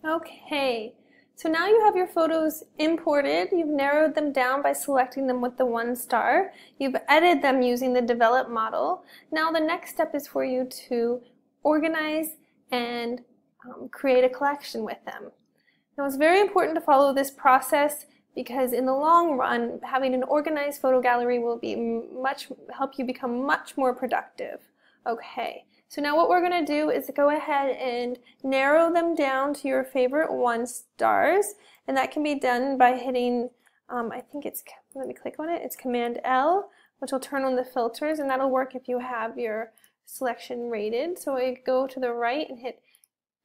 Okay, so now you have your photos imported. You've narrowed them down by selecting them with the 1 star. You've edited them using the develop model. Now the next step is for you to organize and create a collection with them. Now it's very important to follow this process because in the long run, having an organized photo gallery will help you become much more productive. Okay, so now what we're going to do is go ahead and narrow them down to your favorite 1 stars, and that can be done by hitting, I think it's, let me click on it, it's Command L, which will turn on the filters, and that'll work if you have your selection rated. So I go to the right and hit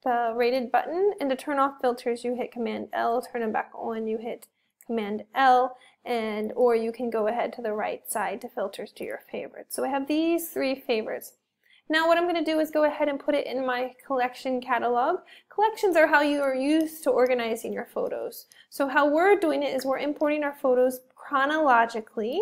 the rated button, and to turn off filters you hit Command L, turn them back on you hit Command L, or you can go ahead to the right side to filters to your favorites. So I have these 3 favorites. Now what I'm going to do is go ahead and put it in my collection catalog. Collections are how you are used to organizing your photos. So how we're doing it is we're importing our photos chronologically,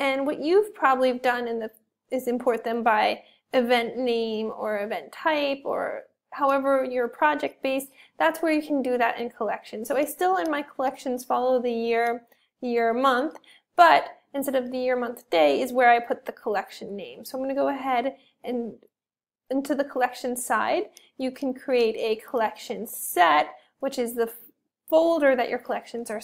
and what you've probably done is import them by event name or event type, or however your project based. That's where you can do that in collections. So I still in my collections follow the year, month, but instead of the year, month, day is where I put the collection name. So I'm going to go ahead and into the collection side, you can create a collection set, which is the folder that your collections are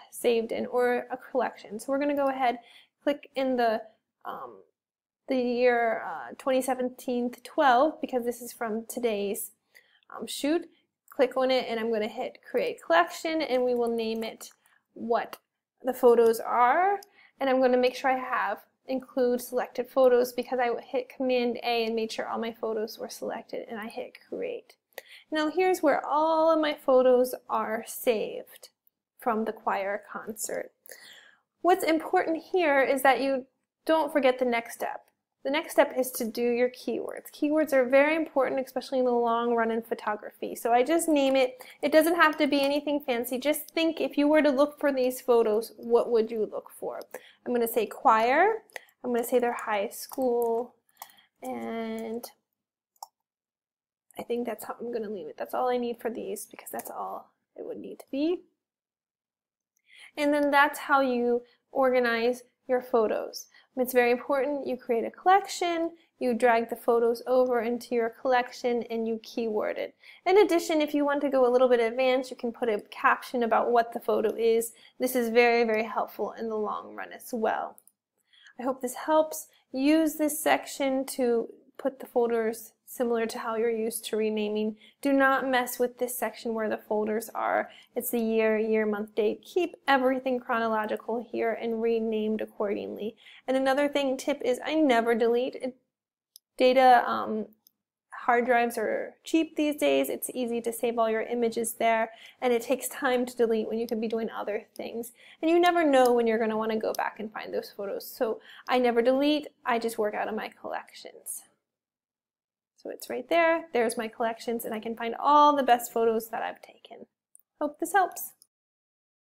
saved in, or a collection. So we're going to go ahead, click in the year 2017-12, because this is from today's shoot. Click on it, and I'm going to hit create collection, and we will name it what the photos are. And I'm going to make sure I include selected photos, because I hit Command A and made sure all my photos were selected, and I hit create. Now here's where all of my photos are saved from the choir concert. What's important here is that you don't forget the next step. The next step is to do your keywords. Keywords are very important, especially in the long run in photography. So I just name it. It doesn't have to be anything fancy. Just think, if you were to look for these photos, what would you look for? I'm going to say choir. I'm going to say they're high school. And I think that's how I'm going to leave it. That's all I need for these, because that's all it would need to be. And then that's how you organize your photos. It's very important you create a collection, you drag the photos over into your collection, and you keyword it. In addition, if you want to go a little bit advanced, you can put a caption about what the photo is. This is very, very helpful in the long run as well. I hope this helps. Use this section to put the folders similar to how you're used to renaming. Do not mess with this section where the folders are. It's the year, month, date. Keep everything chronological here and renamed accordingly. And another tip is I never delete data. Hard drives are cheap these days. It's easy to save all your images there, and it takes time to delete when you could be doing other things. And you never know when you're going to want to go back and find those photos. So I never delete. I just work out of my collections. So it's right there. There's my collections, and I can find all the best photos that I've taken. Hope this helps.